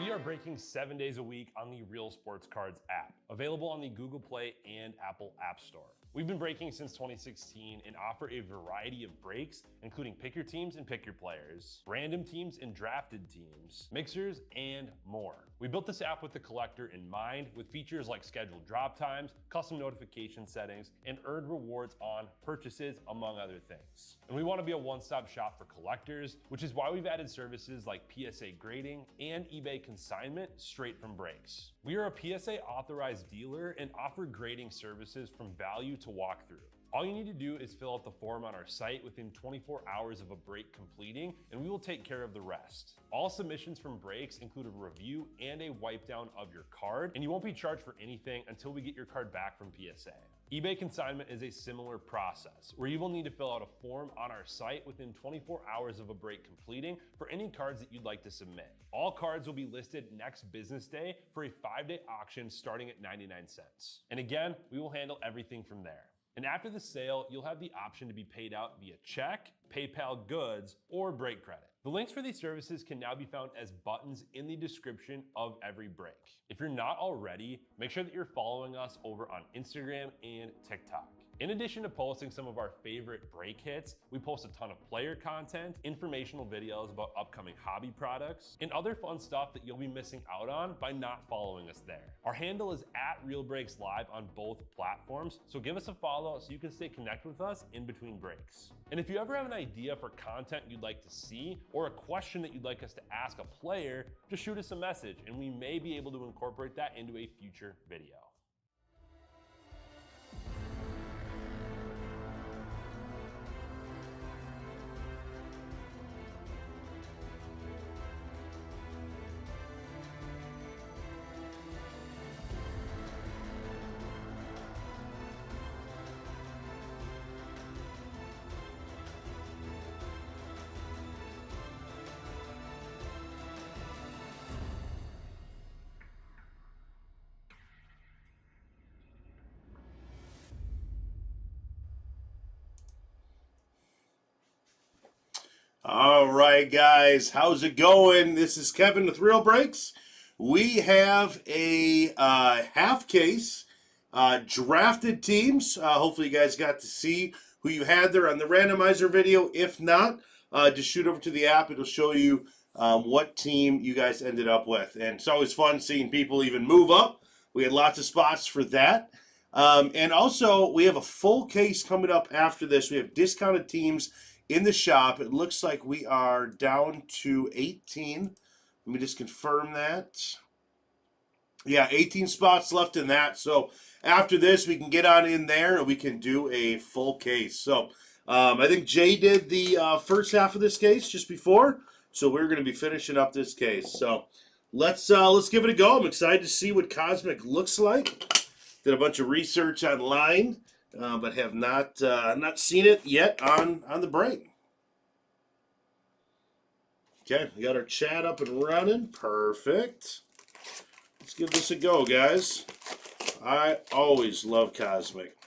We are breaking 7 days a week on the Real Sports Cards app, available on the Google Play and Apple App Store. We've been breaking since 2016 and offer a variety of breaks, including pick your teams and pick your players, random teams and drafted teams, mixers, and more. We built this app with the collector in mind, with features like scheduled drop times, custom notification settings, and earned rewards on purchases, among other things. And we want to be a one-stop shop for collectors, which is why we've added services like PSA grading and eBay consignment straight from breaks. We are a PSA authorized dealer and offer grading services from value to walkthrough. All you need to do is fill out the form on our site within 24 hours of a break completing, and we will take care of the rest. All submissions from breaks include a review and a wipe down of your card, and you won't be charged for anything until we get your card back from PSA. eBay consignment is a similar process, where you will need to fill out a form on our site within 24 hours of a break completing for any cards that you'd like to submit. All cards will be listed next business day for a 5-day auction starting at 99 cents. And again, we will handle everything from there. And after the sale, you'll have the option to be paid out via check, PayPal goods, or break credit. The links for these services can now be found as buttons in the description of every break. If you're not already, make sure that you're following us over on Instagram and TikTok. In addition to posting some of our favorite break hits, we post a ton of player content, informational videos about upcoming hobby products, and other fun stuff that you'll be missing out on by not following us there. Our handle is @RealBreaksLive on both platforms, so give us a follow so you can stay connected with us in between breaks. And if you ever have an idea for content you'd like to see, or a question that you'd like us to ask a player, just shoot us a message and we may be able to incorporate that into a future video. All right, guys, how's it going? This is Kevin with Real Breaks. We have a half case drafted teams. Hopefully, you guys got to see who you had there on the randomizer video. If not, just shoot over to the app. It'll show you what team you guys ended up with. And it's always fun seeing people even move up. We had lots of spots for that. And also, we have a full case coming up after this. We have discounted teams in the shop. It looks like we are down to 18. Let me just confirm that. Yeah, 18 spots left in that. So after this, we can get on in there and we can do a full case. So I think Jay did the first half of this case just before. So we're going to be finishing up this case. So let's give it a go. I'm excited to see what Cosmic looks like. Did a bunch of research online, but have not seen it yet on the break. Okay, we got our chat up and running. Perfect. Let's give this a go, guys. I always love Cosmic.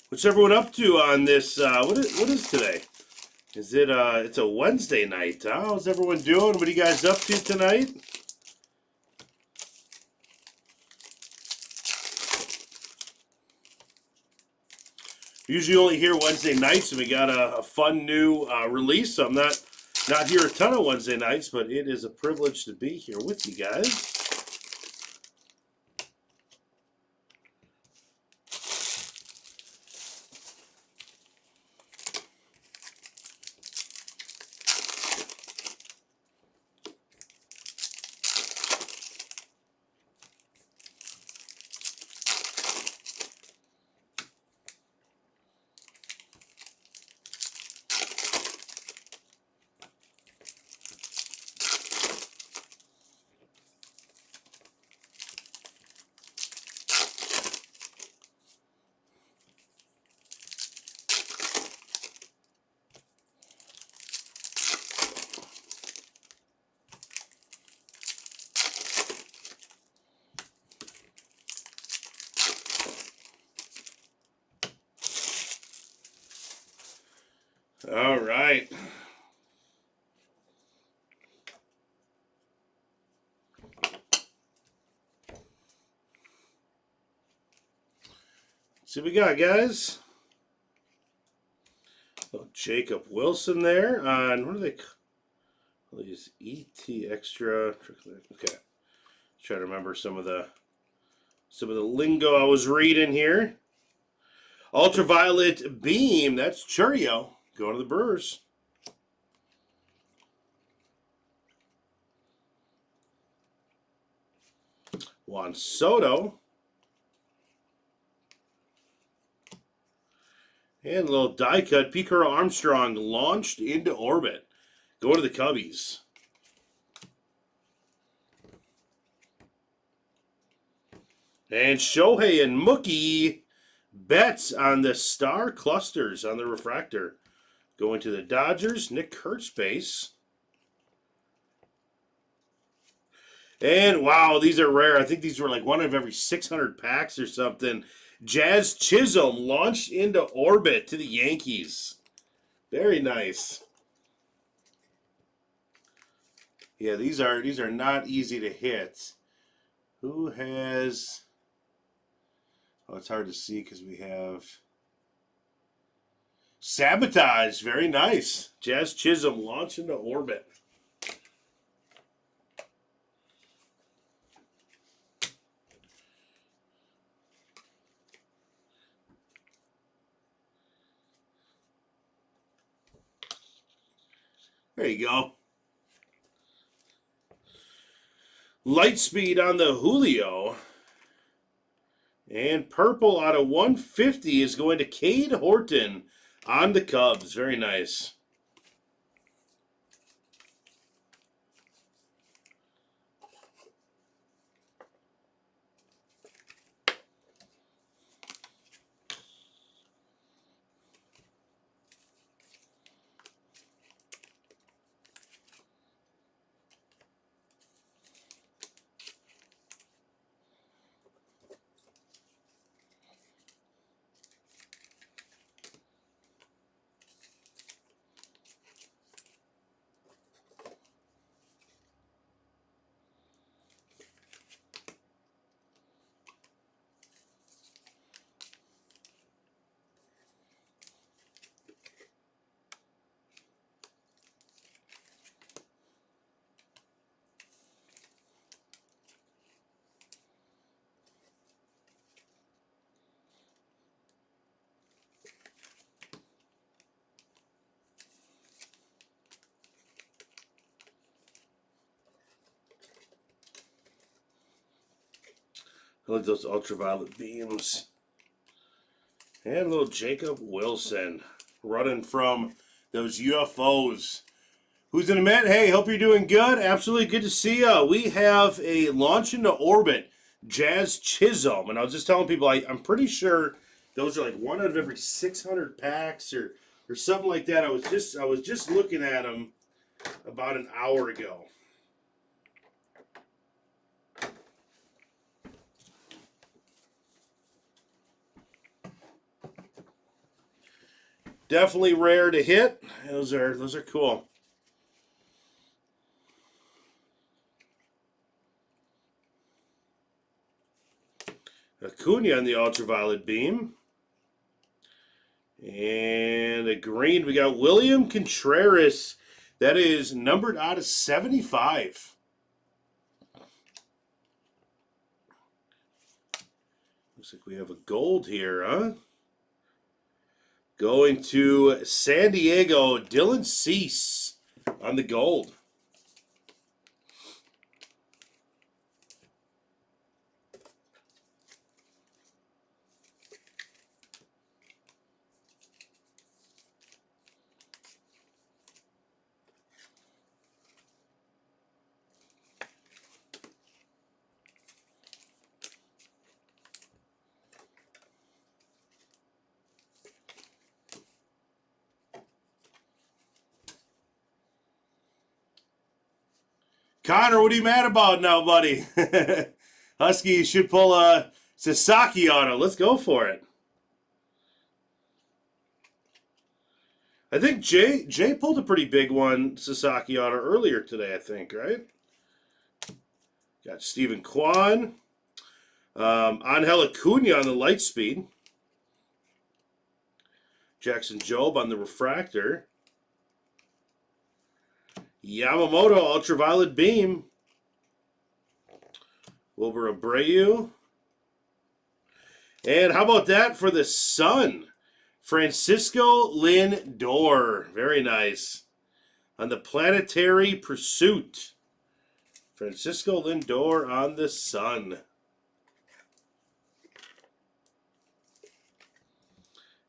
What's everyone up to on this? What is today? Is it? It's a Wednesday night. How's everyone doing? What are you guys up to tonight? Usually only here Wednesday nights, and we got a fun new release. So I'm not here a ton of Wednesday nights, but it is a privilege to be here with you guys. All right. See what we got, guys. Oh, Jacob Wilson there on, what are they? These ET Extra. Okay. Try to remember some of the lingo I was reading here. Ultraviolet Beam. That's Churio. Going to the Brewers. Juan Soto. And a little die cut. Pete Crow Armstrong launched into orbit. Go to the Cubbies. And Shohei and Mookie Betts on the star clusters on the refractor. Going to the Dodgers. Nick Kurtz base. And wow, these are rare. I think these were like one of every 600 packs or something. Jazz Chisholm launched into orbit to the Yankees. Very nice. Yeah, these are not easy to hit. Who has? Oh, it's hard to see because we have Sabotage. Very nice. Jazz Chisholm launch into orbit. There you go. Lightspeed on the Julio. And purple out of 150 is going to Cade Horton on the Cubs. Very nice. Look at those ultraviolet beams. And a little Jacob Wilson running from those UFOs. Who's in the Met? Hey, hope you're doing good. Absolutely good to see you. We have a launch into orbit, Jazz Chisholm. And I was just telling people, I'm pretty sure those are like one out of every 600 packs or something like that. I was just looking at them about an hour ago. Definitely rare to hit. Those are cool. Acuna on the ultraviolet beam. And a green, we got William Contreras. That is numbered out of 75. Looks like we have a gold here, huh? Going to San Diego, Dylan Cease on the gold. Connor, what are you mad about now, buddy? Husky should pull a Sasaki auto. Let's go for it. I think Jay pulled a pretty big one, Sasaki Auto, earlier today, I think, right? Got Stephen Kwan. Angel Acuna on the light speed. Jackson Jobe on the refractor. Yamamoto ultraviolet beam. Wilbur Abreu. And how about that for the Sun? Francisco Lindor. Very nice. On the Planetary Pursuit. Francisco Lindor on the Sun.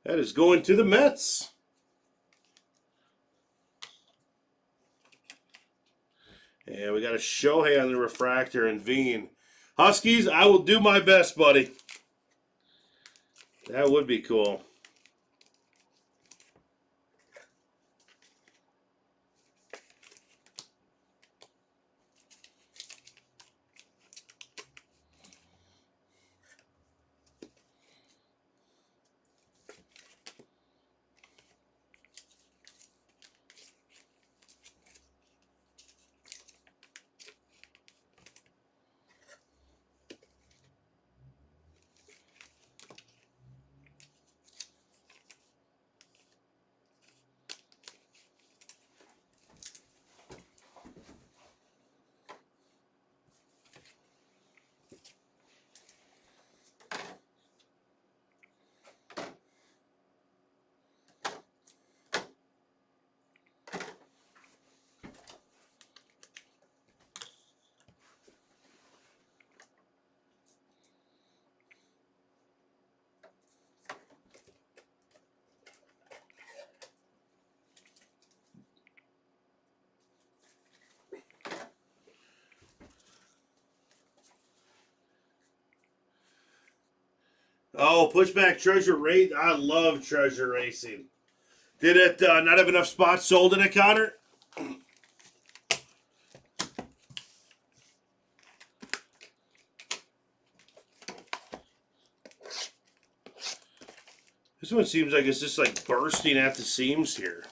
That is going to the Mets. And we got a Shohei on the refractor and Veen. Huskies, I will do my best, buddy. That would be cool. Oh, pushback treasure rate. I love treasure racing. Did it not have enough spots sold in it, Connor? This one seems like it's just like bursting at the seams here.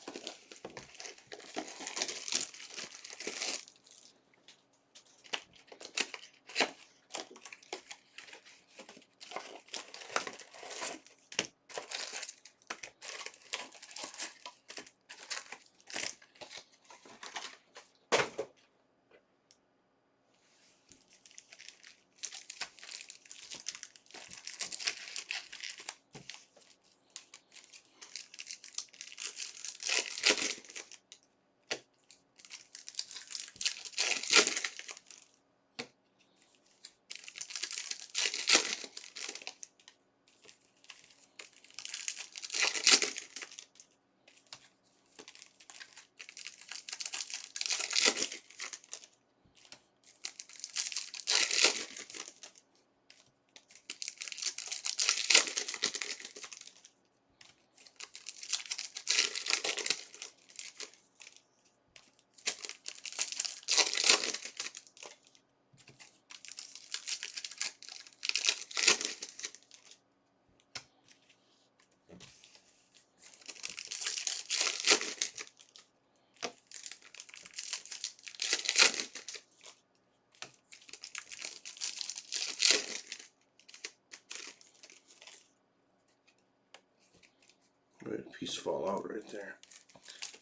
Right, a piece fall out right there.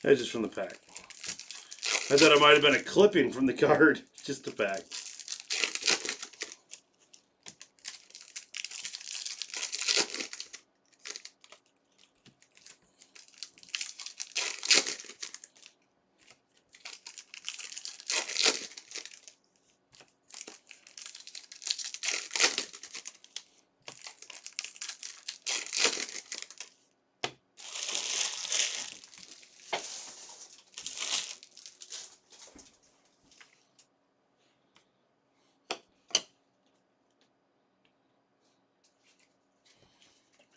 That's just from the pack. I thought it might have been a clipping from the card. Just the pack.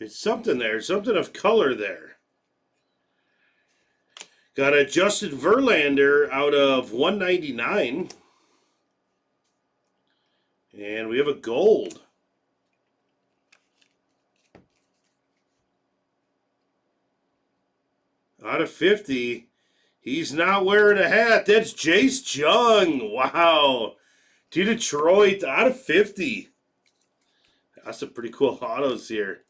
It's something there, something of color there. Got a Justin Verlander out of 199. And we have a gold. Out of 50. He's not wearing a hat. That's Jace Jung. Wow. To Detroit, out of 50. That's some pretty cool autos here.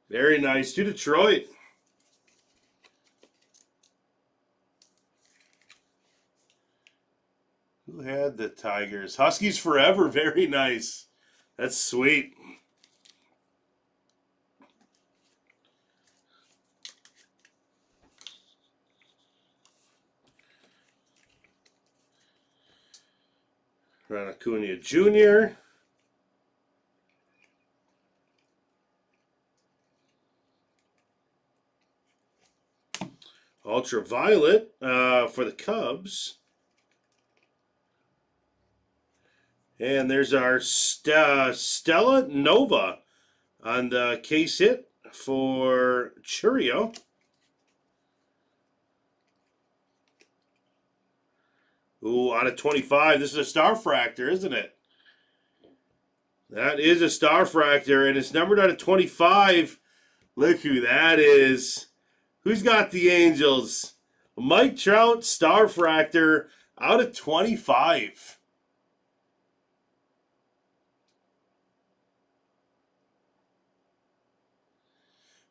Very nice. To Detroit. Who had the Tigers? Huskies forever. Very nice. That's sweet. Ron Acuna Jr. Ultraviolet for the Cubs. And there's our Stella Nova on the case hit for Churio. Ooh, out of 25. This is a Star Fractor, isn't it? That is a Star Fractor, and it's numbered out of 25. Look who that is. Who's got the Angels? Mike Trout, Star Fractor, out of 25.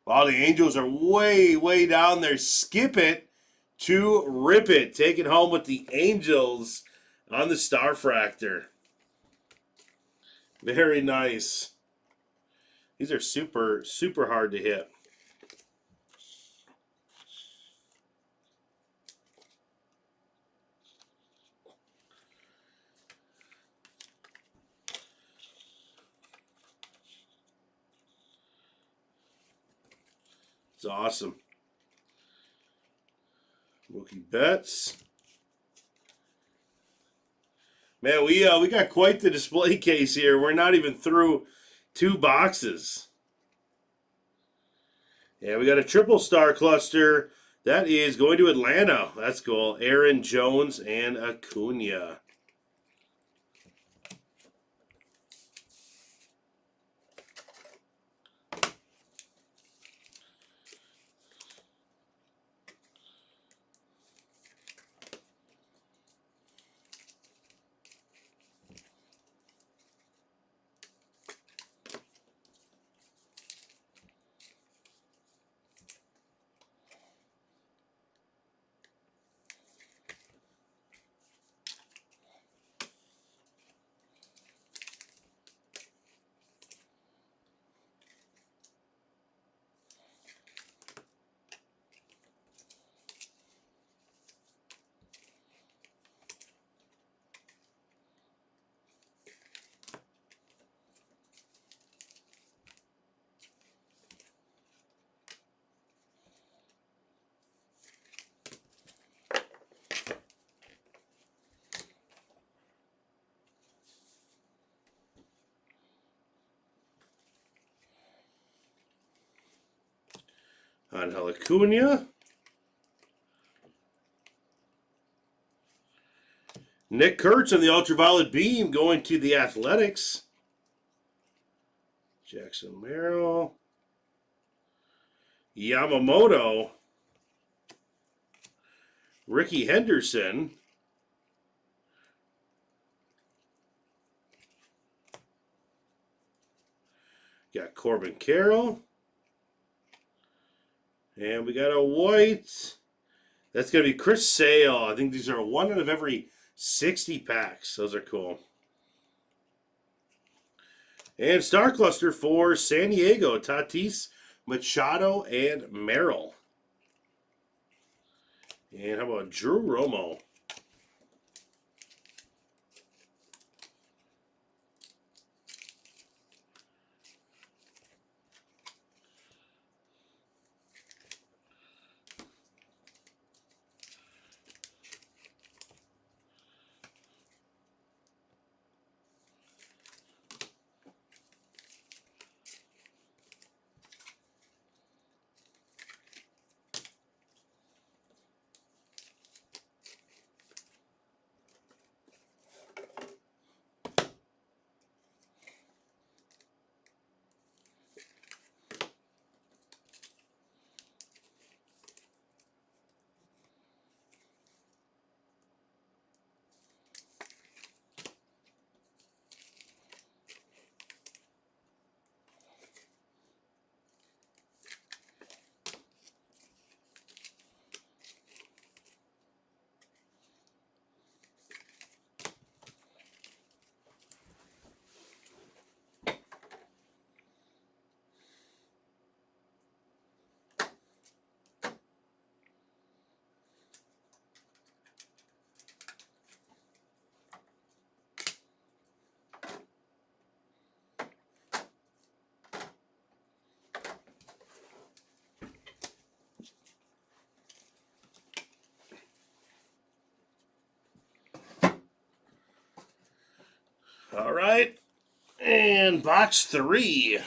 Wow, the Angels are way, way down there. Skip it to rip it. Take it home with the Angels on the Star Fractor. Very nice. These are super, super hard to hit. It's awesome. Mookie Betts. Man, we got quite the display case here. We're not even through 2 boxes. Yeah, we got a triple star cluster. That is going to Atlanta. That's cool. Aaron Jones and Acuna. Angel Acuna. Nick Kurtz on the Ultraviolet Beam going to the Athletics. Jackson Merrill. Yamamoto. Ricky Henderson. Got Corbin Carroll. And we got a white. That's going to be Chris Sale. I think these are 1 out of every 60 packs. Those are cool. And Star Cluster for San Diego. Tatis, Machado, and Merrill. And how about Drew Romo? right. And box 3.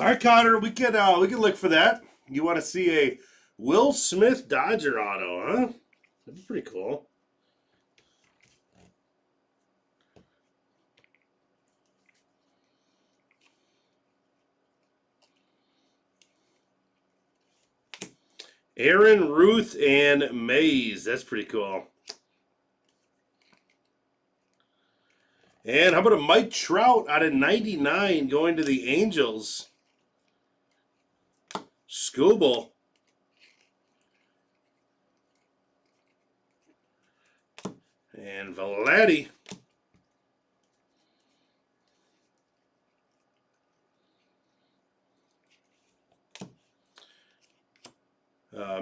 All right, Connor, we can look for that. You want to see a Will Smith Dodger auto, huh? That'd be pretty cool. Aaron Ruth and Mays. That's pretty cool. And how about a Mike Trout out of 99 going to the Angels? Scooble. And Vladdy.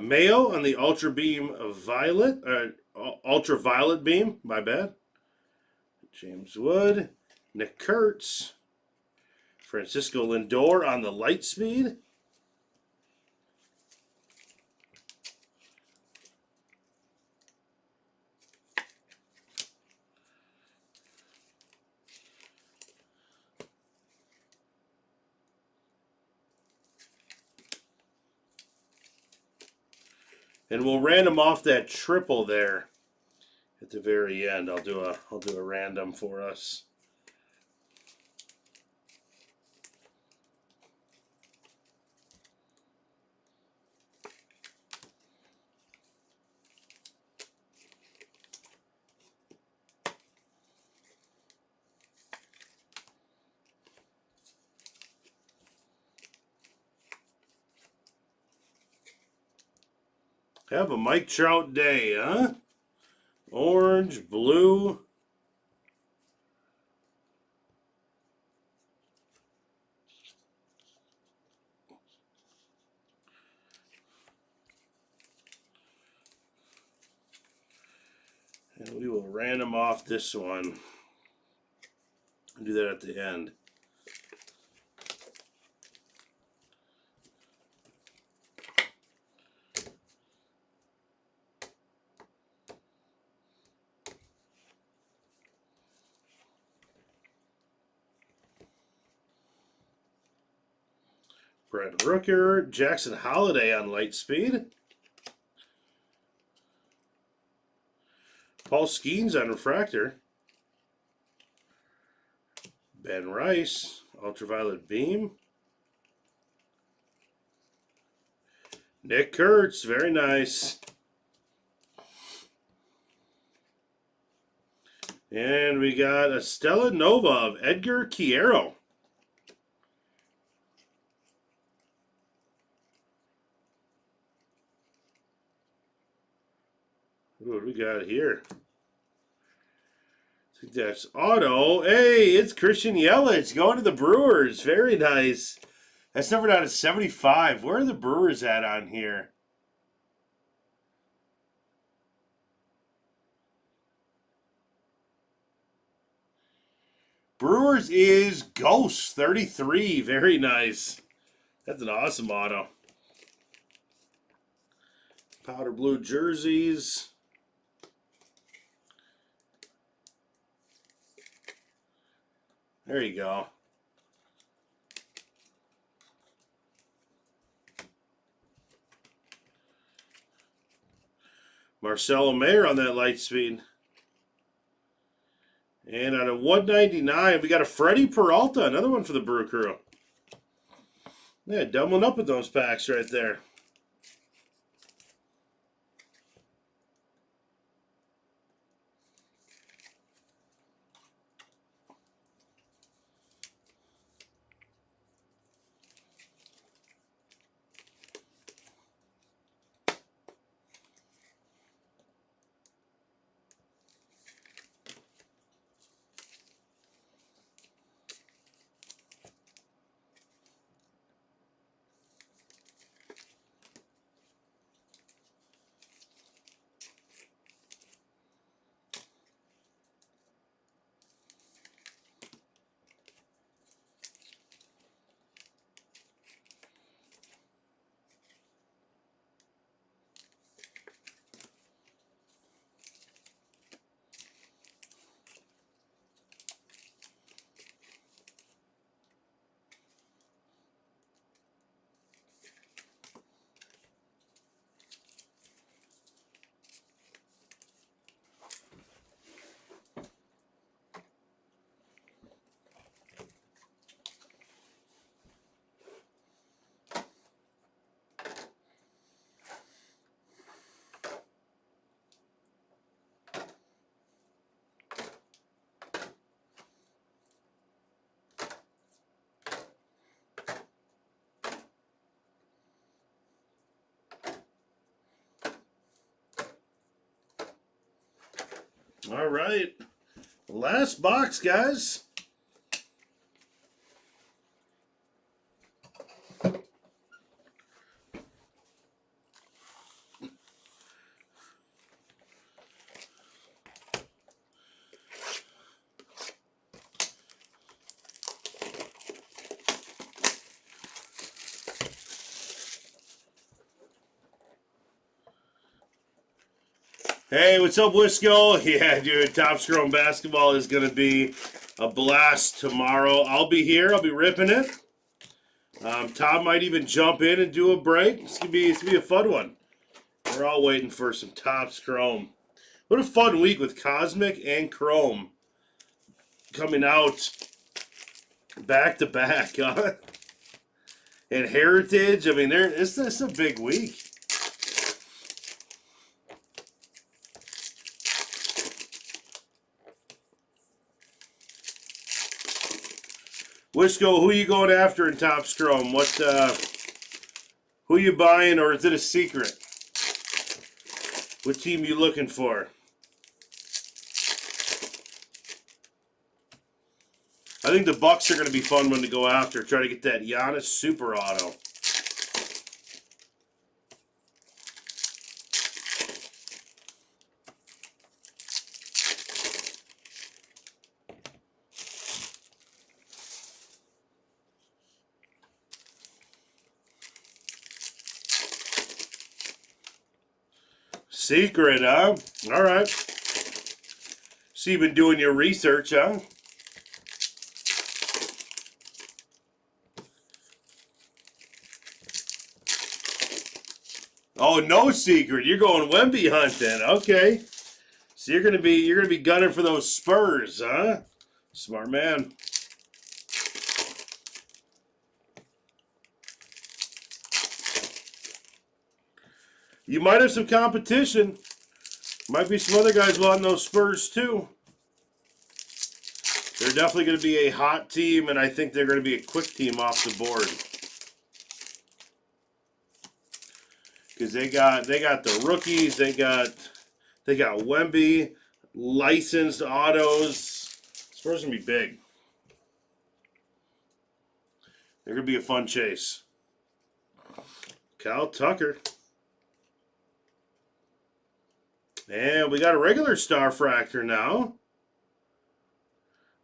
Mayo on the Ultra Beam of Violet. Ultraviolet Beam. My bad. James Wood. Nick Kurtz. Francisco Lindor on the Light Speed. And we'll random off that triple there at the very end. I'll do a random for us. Have a Mike Trout day, huh? Orange, blue. And we will random off this one. Do that at the end. Brad Rooker, Jackson Holiday on Light Speed. Paul Skeens on Refractor. Ben Rice, Ultraviolet Beam. Nick Kurtz, very nice. And we got a Stella Nova of Edgar Quiero. What do we got here? I think that's auto. Hey, it's Christian Yelich going to the Brewers. Very nice. That's numbered out of 75. Where are the Brewers at on here? Brewers is Ghost 33. Very nice. That's an awesome auto. Powder blue jerseys. There you go. Marcelo Mayer on that light speed. And on a 199, we got a Freddie Peralta, another one for the Brew Crew. Yeah, doubling up with those packs right there. All right. Last box, guys. Hey, what's up, Wisco? Yeah, dude, Topps Chrome Basketball is going to be a blast tomorrow. I'll be here. I'll be ripping it. Tom might even jump in and do a break. It's gonna be a fun one. We're all waiting for some Topps Chrome. What a fun week with Cosmic and Chrome coming out back to back, huh? And Heritage. I mean, it's a big week. Wisco, who you going after in Topps Chrome? Who you buying, or is it a secret? What team you looking for? I think the Bucks are going to be fun one to go after. Try to get that Giannis Super Auto. Secret, huh? All right. So you've been doing your research, huh? Oh, no secret. You're going Wemby hunting. Okay. So you're gonna be gunning for those Spurs, huh? Smart man. You might have some competition. Might be some other guys wanting those Spurs too. They're definitely going to be a hot team, and I think they're going to be a quick team off the board. Because they got the rookies, they got Wemby, licensed autos. Spurs gonna be big. They're gonna be a fun chase. Kyle Tucker. And we got a regular Starfractor now.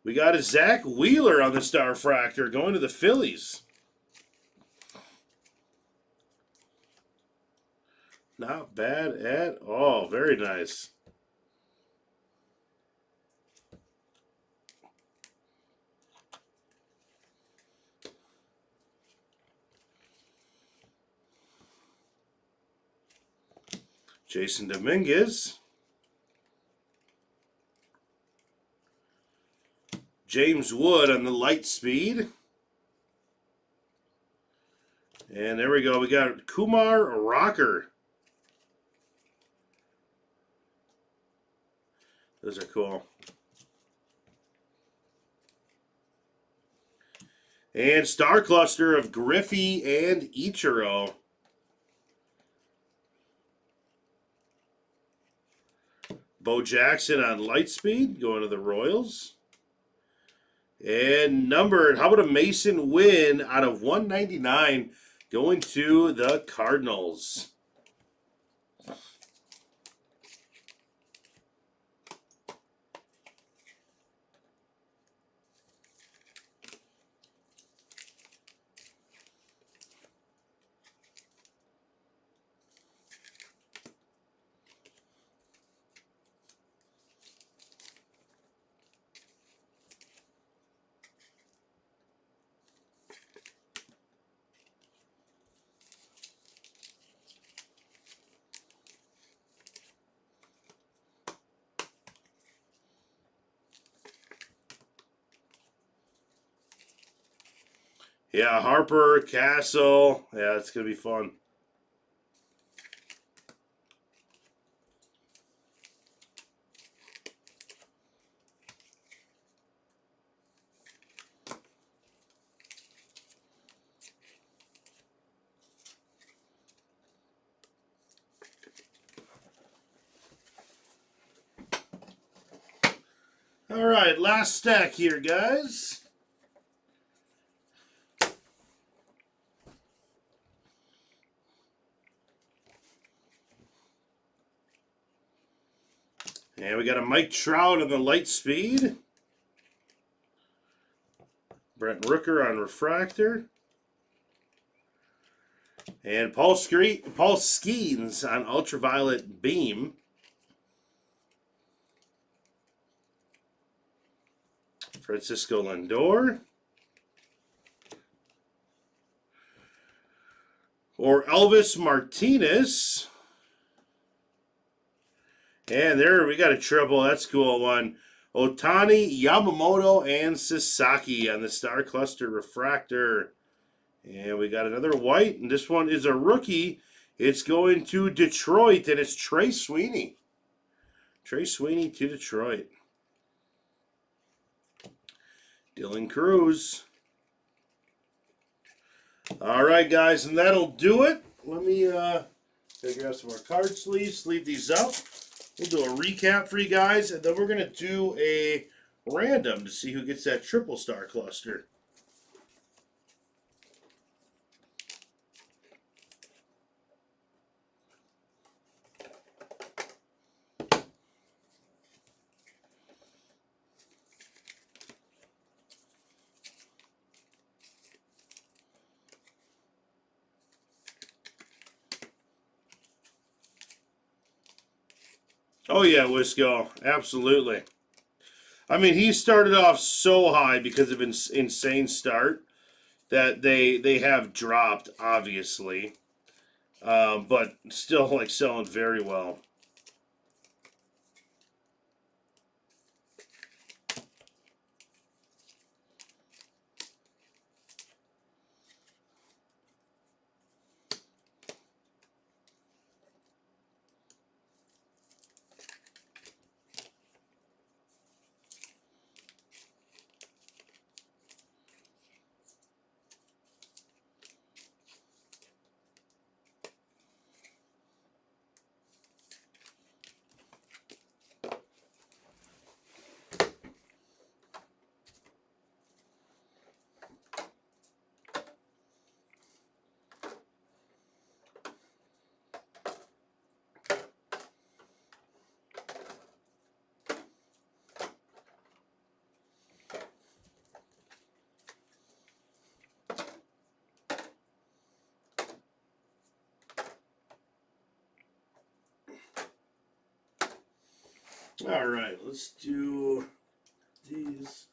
We got a Zach Wheeler on the Starfractor going to the Phillies. Not bad at all. Very nice. Jason Dominguez. James Wood on the light speed. And there we go. We got Kumar Rocker. Those are cool. And Star Cluster of Griffey and Ichiro. Bo Jackson on Lightspeed, going to the Royals. And numbered, how about a Mason Wynn out of 199 going to the Cardinals. Yeah, Harper, Castle. Yeah, it's going to be fun. All right, last stack here, guys. And we got a Mike Trout on the light speed. Brent Rooker on refractor. And Paul Skeens on ultraviolet beam. Francisco Lindor. Or Elvis Martinez. And there we got a triple. That's a cool one. Otani, Yamamoto, and Sasaki on the Star Cluster Refractor. And we got another white, and this one is a rookie. It's going to Detroit, and it's Trey Sweeney. Trey Sweeney to Detroit. Dylan Cruz. All right, guys, and that'll do it. Let me figure out some more card sleeves, sleeve these up. We'll do a recap for you guys, and then we're going to do a random to see who gets that triple Star Cluster. Oh, yeah, Wisco. Absolutely. I mean, he started off so high because of an insane start that they have dropped, obviously. But still, like, selling very well. All right, let's do these.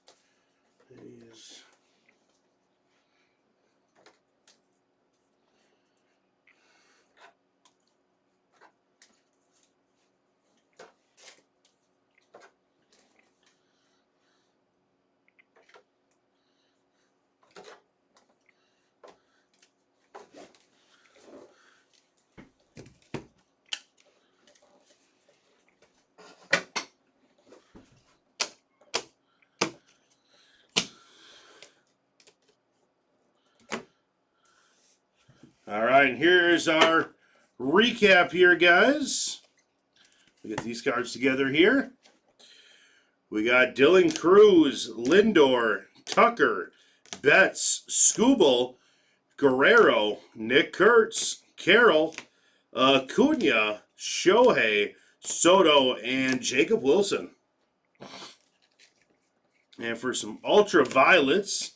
All right, here's our recap here, guys. We get these cards together here. We got Dylan Cruz, Lindor, Tucker, Betts, Skubal, Guerrero, Nick Kurtz, Carroll, Acuna, Shohei, Soto, and Jacob Wilson. And for some ultraviolets,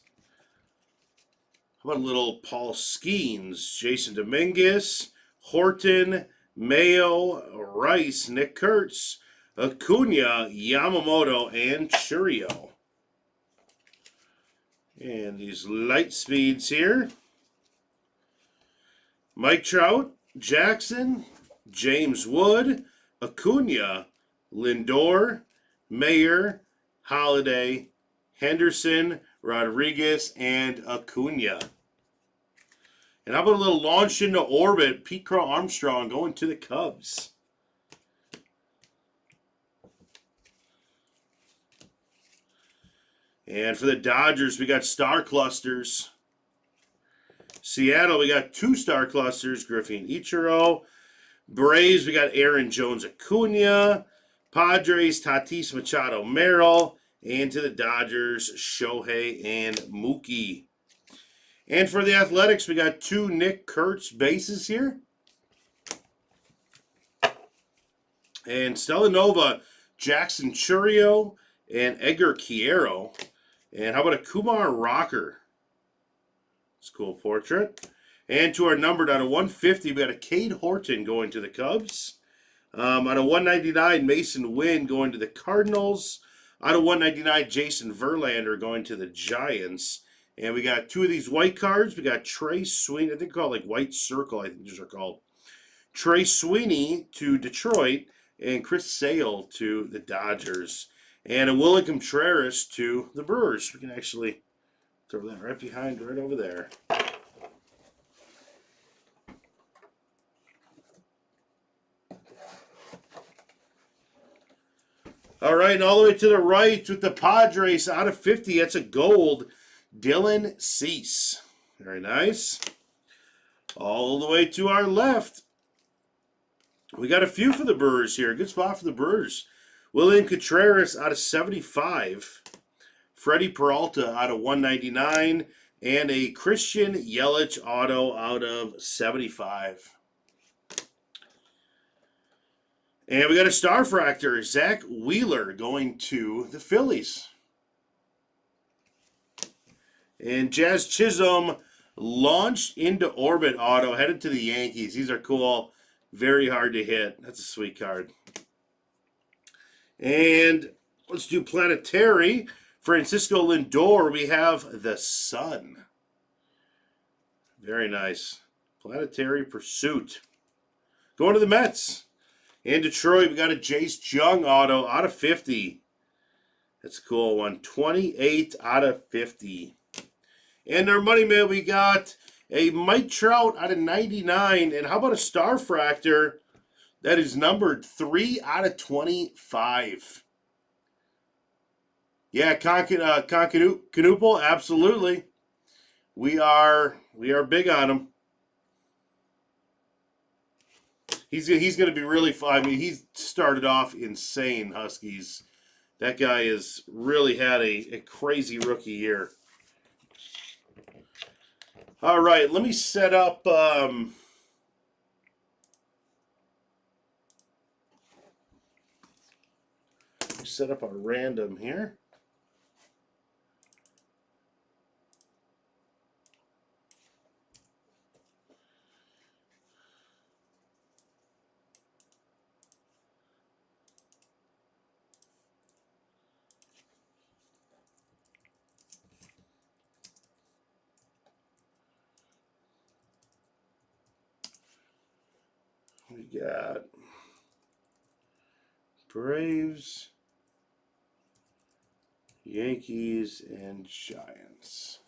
how about a little Paul Skeens, Jason Dominguez, Horton, Mayo, Rice, Nick Kurtz, Acuna, Yamamoto, and Churio. And these light speeds here. Mike Trout, Jackson, James Wood, Acuna, Lindor, Mayer, Holiday, Henderson, Rodriguez, and Acuna. And how about a little launch into orbit, Pete Crow Armstrong going to the Cubs. And for the Dodgers, we got star clusters. Seattle, we got 2 star clusters, Griffey and Ichiro. Braves, we got Aaron Jones Acuna. Padres, Tatis Machado Merrill. And to the Dodgers, Shohei and Mookie. And for the Athletics, we got 2 Nick Kurtz bases here. And Stellanova, Jackson Churio, and Edgar Quiero. And how about a Kumar Rocker? It's a cool portrait. And to our numbered out of 150, we got a Cade Horton going to the Cubs. Out of 199, Mason Wynn going to the Cardinals. Out of 199, Jason Verlander going to the Giants. And we got 2 of these white cards. We got Trey Sweeney. I think they're called like White Circle, I think these are called. Trey Sweeney to Detroit. And Chris Sale to the Dodgers. And a Willie Contreras to the Brewers. We can actually throw that right behind, right over there. All right, and all the way to the right with the Padres out of 50. That's a gold. Dylan Cease. Very nice. All the way to our left. We got a few for the Brewers here. Good spot for the Brewers. William Contreras out of 75. Freddie Peralta out of 199. And a Christian Yelich auto out of 75. And we got a Starfractor, Zach Wheeler going to the Phillies. And Jazz Chisholm launched into orbit auto, headed to the Yankees. These are cool. Very hard to hit. That's a sweet card. And let's do Planetary. Francisco Lindor, we have the Sun. Very nice. Planetary Pursuit. Going to the Mets. In Detroit, we got a Jace Jung auto out of 50. That's a cool one. 28 out of 50. And our money man, we got a Mike Trout out of 99. And how about a Starfractor that is numbered 3 out of 25? Yeah, Concanoople, absolutely. We are big on him. He's going to be really fun. I mean, he started off insane, Huskies. That guy has really had a crazy rookie year. All right, let me set up a random here. We got Braves, Yankees, and Giants.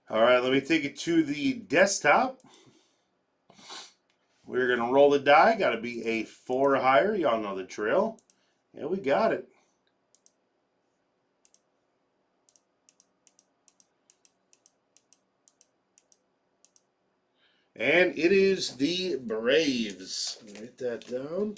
All right, let me take it to the desktop. We're going to roll the die. Got to be a 4 or higher. Y'all know the drill. Yeah, we got it. And it is the Braves. Write that down.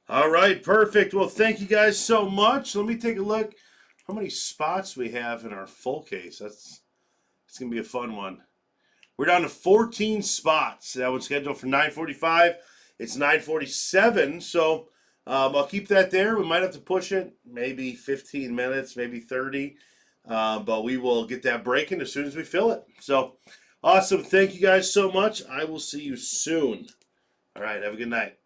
All right, perfect. Well, thank you guys so much. Let me take a look how many spots we have in our full case. It's going to be a fun one. We're down to 14 spots. That was scheduled for 9:45. It's 9:47, so I'll keep that there. We might have to push it maybe 15 minutes, maybe 30, but we will get that breaking as soon as we fill it. So awesome. Thank you guys so much. I will see you soon. All right, have a good night.